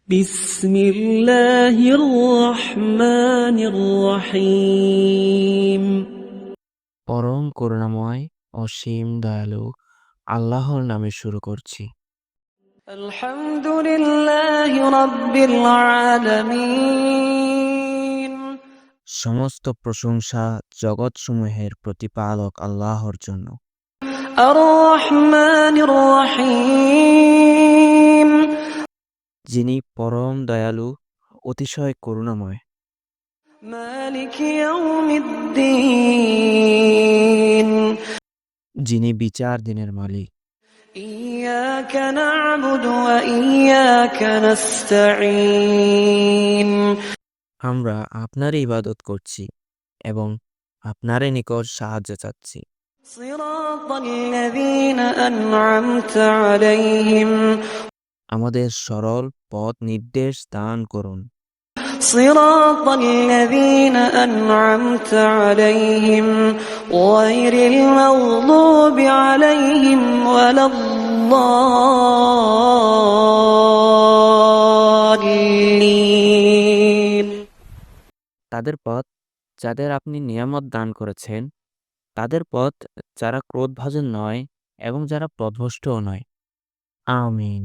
بسم الله الرحمن الرحيم পরম করুণাময় অসীম দয়ালু আল্লাহর নামে শুরু করছি। الحمد لله رب العالمين সমস্ত প্রশংসা জগৎসমূহের প্রতিপালক আল্লাহর জন্য, الرحمن الرحيم যিনি পরম দয়ালু অতিশয় করুণাময়, مالك يوم الدين যিনি বিচার দিনের মালিক। إياك نعبد وإياك نستعين আমরা আপনারই ইবাদত করছি এবং আপনারই নিকট সাহায্য চাচ্ছি। صراط الذين أنعمت عليهم আমাদের সরল পথ নির্দেশ দান করুন। صراط الذين أنعمت عليهم غير المغضوب عليهم ولا الضالين তাদের পথ যাদের আপনি নিয়ামত দান করেছেন, তাদের পথ যারা ক্রোধভাজন নয় এবং যারা পথভ্রষ্টও নয়। আমিন।